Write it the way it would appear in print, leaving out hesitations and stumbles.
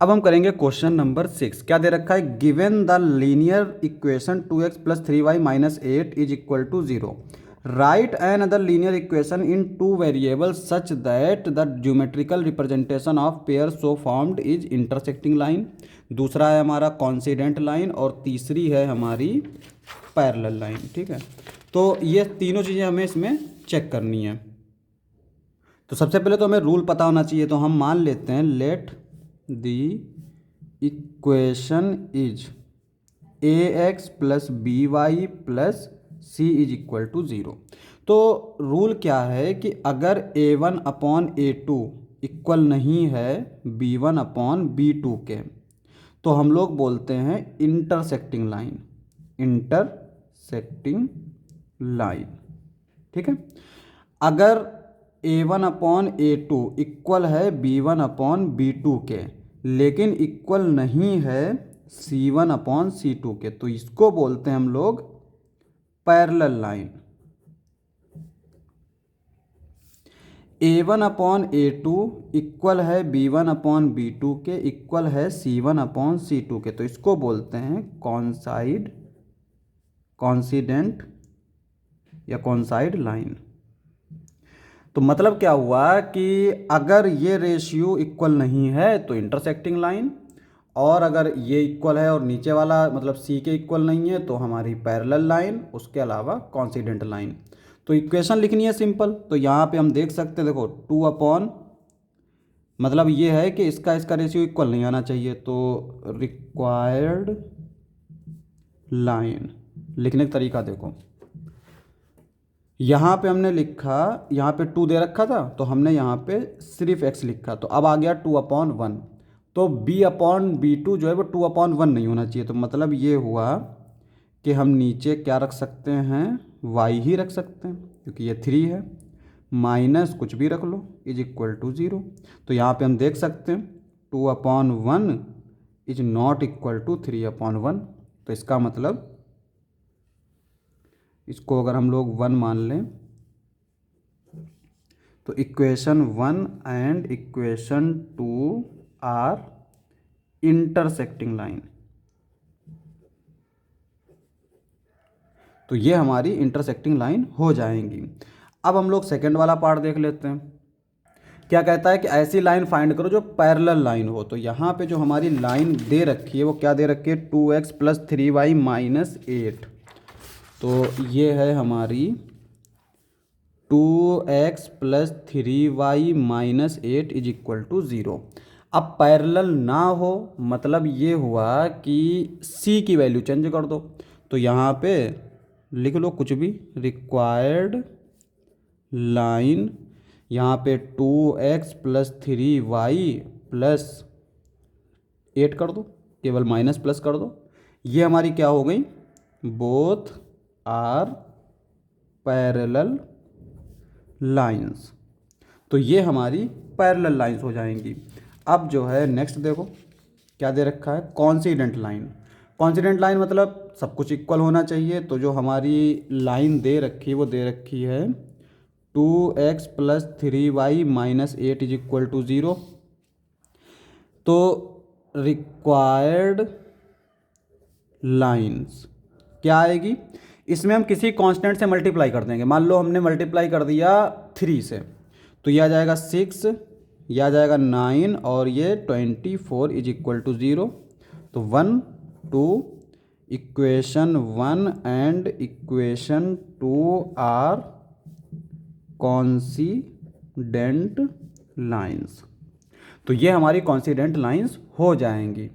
अब हम करेंगे क्वेश्चन नंबर 6। क्या दे रखा है? Given the linear equation 2x plus 3y minus 8 is equal to 0। Write another linear equation in two variables such that the geometrical representation of pair so formed is intersecting line. दूसरा है हमारा coincident line और तीसरी है हमारी parallel line. ठीक है, तो ये तीनों चीज़ें हमें इसमें चेक करनी है। तो सबसे पहले तो हमें रूल पता होना चाहिए। तो हम मान लेते हैं let the equation is ax plus B Y plus C is equal to 0। तो रूल क्या है कि अगर a1 अपॉन a2 इक्वल नहीं है b1 अपॉन b2 के, तो हम लोग बोलते हैं इंटरसेक्टिंग लाइन। इंटरसेक्टिंग लाइन, ठीक है। अगर a1 अपॉन a2 इक्वल है b1 अपॉन b2 के, लेकिन इक्वल नहीं है c1 अपॉन c2 के, तो इसको बोलते हैं हम लोग parallel line. a1 upon a2 equal है b1 अपॉन b2 के, इक्वल है c1 अपॉन c2 के, तो इसको बोलते हैं कॉन्सिडेंट या कॉन्साइड लाइन। तो मतलब क्या हुआ कि अगर ये रेशियो इक्वल नहीं है तो इंटरसेक्टिंग लाइन, और अगर ये इक्वल है और नीचे वाला मतलब सी के इक्वल नहीं है तो हमारी पैरेलल लाइन, उसके अलावा कॉन्सिडेंट लाइन। तो इक्वेशन लिखनी है सिंपल। तो यहाँ पे हम देख सकते हैं, देखो 2 अपॉन मतलब ये है कि इसका रेशियो इक्वल नहीं आना चाहिए, तो रिक्वायर्ड लाइन लिखने का तरीका देखो। यहाँ पे हमने लिखा, यहाँ पे 2 दे रखा था तो हमने यहाँ पे सिर्फ x लिखा, तो अब आ गया 2 अपॉन 1। तो b अपॉन b2 जो है वो 2 अपॉन 1 नहीं होना चाहिए। तो मतलब ये हुआ कि हम नीचे क्या रख सकते हैं, y ही रख सकते हैं, क्योंकि ये 3 है, माइनस कुछ भी रख लो इज इक्वल टू 0। तो यहाँ पे हम देख सकते हैं 2 upon 1 is not equal to 3 upon 1। तो इसका मतलब इसको अगर हम लोग 1 मान लें तो equation 1 and equation 2 are intersecting line. तो ये हमारी इंटरसेक्टिंग लाइन हो जाएंगी। अब हम लोग सेकंड वाला पार्ट देख लेते हैं। क्या कहता है कि ऐसी लाइन फाइंड करो जो पैरेलल लाइन हो। तो यहाँ पे जो हमारी लाइन दे रखी है वो क्या दे रखी है, 2x प्लस 3y माइनस 8। तो ये है हमारी 2x plus 3y minus 8 is equal to 0। अब पैरेलल ना हो मतलब ये हुआ कि c की वैल्यू चेंज कर दो। तो यहाँ पे लिख लो कुछ भी, रिक्वायर्ड लाइन, यहाँ पे 2x प्लस 3y प्लस 8 कर दो, केवल माइनस प्लस कर दो। ये हमारी क्या हो गई, बोथ आर पैरेलल लाइंस। तो ये हमारी पैरेलल लाइंस हो जाएंगी। अब जो है नेक्स्ट देखो क्या दे रखा है, कॉन्सिडेंट लाइन। कॉन्सिडेंट लाइन मतलब सब कुछ इक्वल होना चाहिए। तो जो हमारी लाइन दे रखी है वो दे रखी है 2x plus 3y minus 8 is equal to 0। तो रिक्वायर्ड लाइंस क्या आएगी, इसमें हम किसी कांस्टेंट से मल्टीप्लाई कर देंगे। मान लो हमने मल्टीप्लाई कर दिया 3 से, तो यह आ जाएगा 6, यह आ जाएगा 9 और ये 24 इज इक्वल टू 0। तो 1 2 equation 1 and equation 2 are coincident lines. तो ये हमारी कॉन्सिडेंट लाइंस हो जाएंगी।